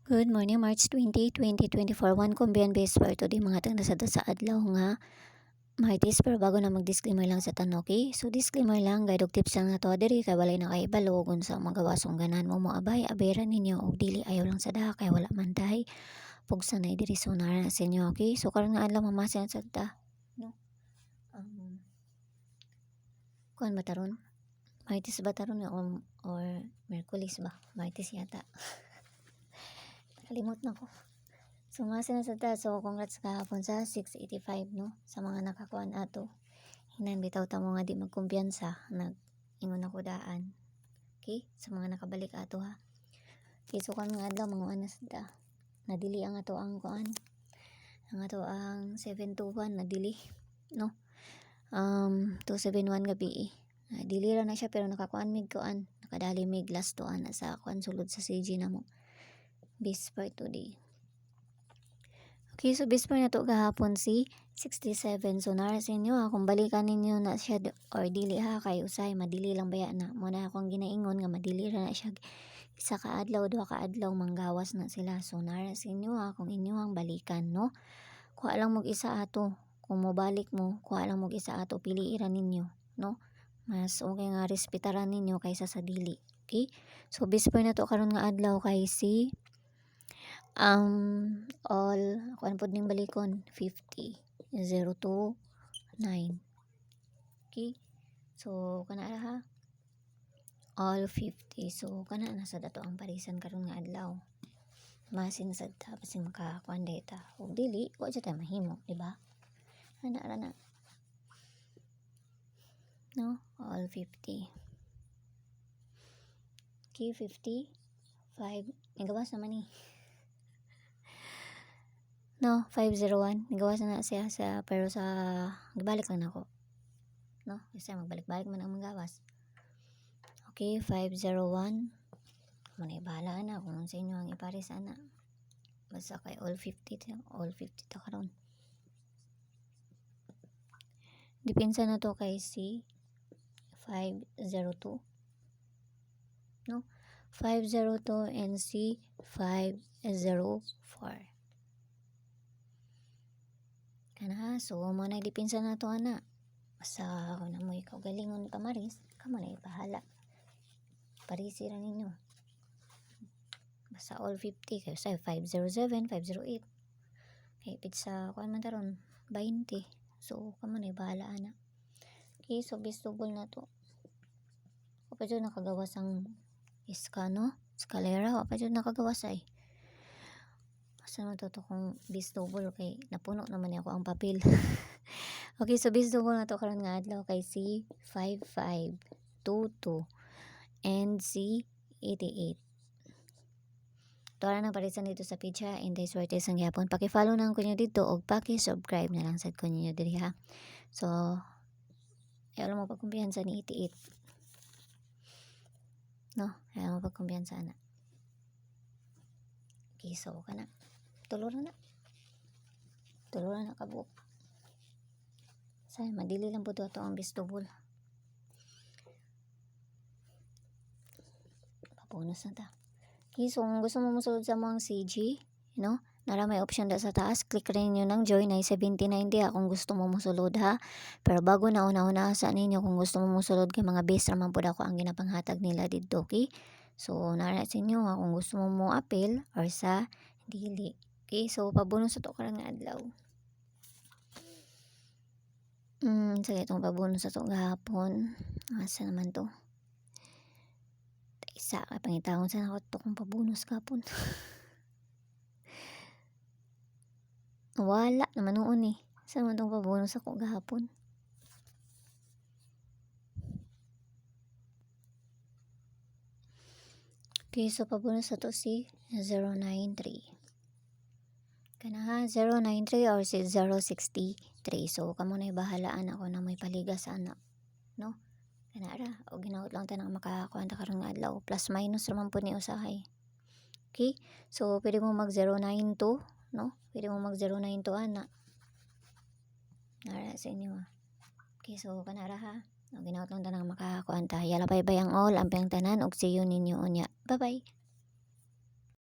Good morning, March 20, 2024. One kumbiyan base for today mga tang nasa sa adlaw nga Martes, pero bago na mag-disclaimer lang sa tanoki. So disclaimer lang, guide og tips lang na to diri kay walay na kay balogon sa magawasong ganan mo moabay abera ninyo og dili ayaw lang sa daha kay wala man tahay pugsa na diri so nara sa inyo, okay? So karon nga adlaw mamasin sa ta, no? Kuan ba taron? Martes ba taron or Merkulis ba? Martes yata. Kalimot na ko. So mga sinasada, so congrats kahapon sa 685, no? Sa mga nakakuan ato. Hinan bitaw ta mo nga di magkumpiyansa, ingon ako daan. Okay? Sa mga nakabalik ato ha. Okay, so kan nga adlaw mga anas da. Nadili ang ato ang kuan. Ang ato ang 721 nadili, no? 271 gabi. Dili ra na siya pero nakakuan mig kuan. Nakadali mig last tuan sa kuan sulod sa CG na mo. Base part today. Okay, so base na to gahapon si 67. So nara sa inyo kung balikan ninyo na siya or dili ha kay usay madili lang baya na. Muna akong ginaingon nga madili ra na siya isa ka adlaw, duha ka adlaw manggawas na sila. So nara sa inyo kung inyo ang balikan, no? Kuha lang mo isa ato. Kung mo balik mo, kuha lang mo isa ato, piliiran ninyo, no? Mas okay nga respetaran ninyo kaysa sa dili. Okay? So base na to karon nga adlaw kay si all kuan pod ning balikon 50 029. Okay, so kana ra ha all 50. So kana na sa dato ang parisan karon nga adlaw masin sad ta basing makakuan data ug dili wa jud ta mahimo, di ba? Ana ra na, no? All 50. Okay, 50 5 nagawas naman ni. No, 501. Nagawas na siya sa pero sa gibalik lang nako. No, kasi magbalik-balik man ang manggawas. Okay, 501. Muna bahala na kung sa inyo ang ipares ana. Basta kay all 50 ta karon. Depensa na to kay si 502. No? 502 and si 504. Kana so mo na depensa na to ana. Basta kung na mo ikaw galingon pamaris, kamo na ipahala. Parisi ra ninyo. Basta all 50 kayo sa 507, 508. Okay, pizza kuan man taron 20. So kamo na bahala ana. Okay, so bestable na to. O pa jud nakagawas ang eskalera, o pa jud nakagawas ay. Asa man to kung bestable kay napuno naman ako ang papel. Okay, so bestable na to karon nga adlaw kay si 5522 and si 88. Tuara na parisan dito sa page ha. Inday swerte sang gyapon. Paki-follow na ko niyo dito og paki-subscribe na lang sad ko niyo diri ha. So ayaw mo pagkumpiyansa ni 88. No, ayaw mo pagkumpiyansa na. Okay, so kana. Tulura na kabuok. Say madili lang po to ang bestable. Papunos na ta. Okay, so kung gusto mo musulod sa mga CG, nara may option da sa taas, click rin nyo ng join ay 7090 kung gusto mo musulod ha. Pero bago na una sa ninyo kung gusto mo musulod kay mga base raman po ako ang ginapanghatag nila dito, okay? So nara sa inyo kung gusto mo appeal or sa dili. Okay, so pabonus sa to karon nga adlaw. Sige itong pabonus sa to gahapon. Asa naman to? Isa ka pangitawon sa ako to kung pabonus kapon. Wala naman noon eh. Saan man itong pabonus ako gahapon? Okay, so pabonus sa to si 093. Kana ha, 093 or si 063. So kamo na bahalaan ako na may paligas ana, no? Kanara o ginaot lang ta nang makakuha ta karon nga adlaw plus minus raman po ni usahay. Okay, so pwede mo mag 092, no? Pwede mo mag 092 ana. Nara sa inyo ha. Okay, so kanara ha. O ginaot lang ta nang makakuha ta. Yala bye-bye ang all, amping tanan og see you ninyo unya. Bye-bye.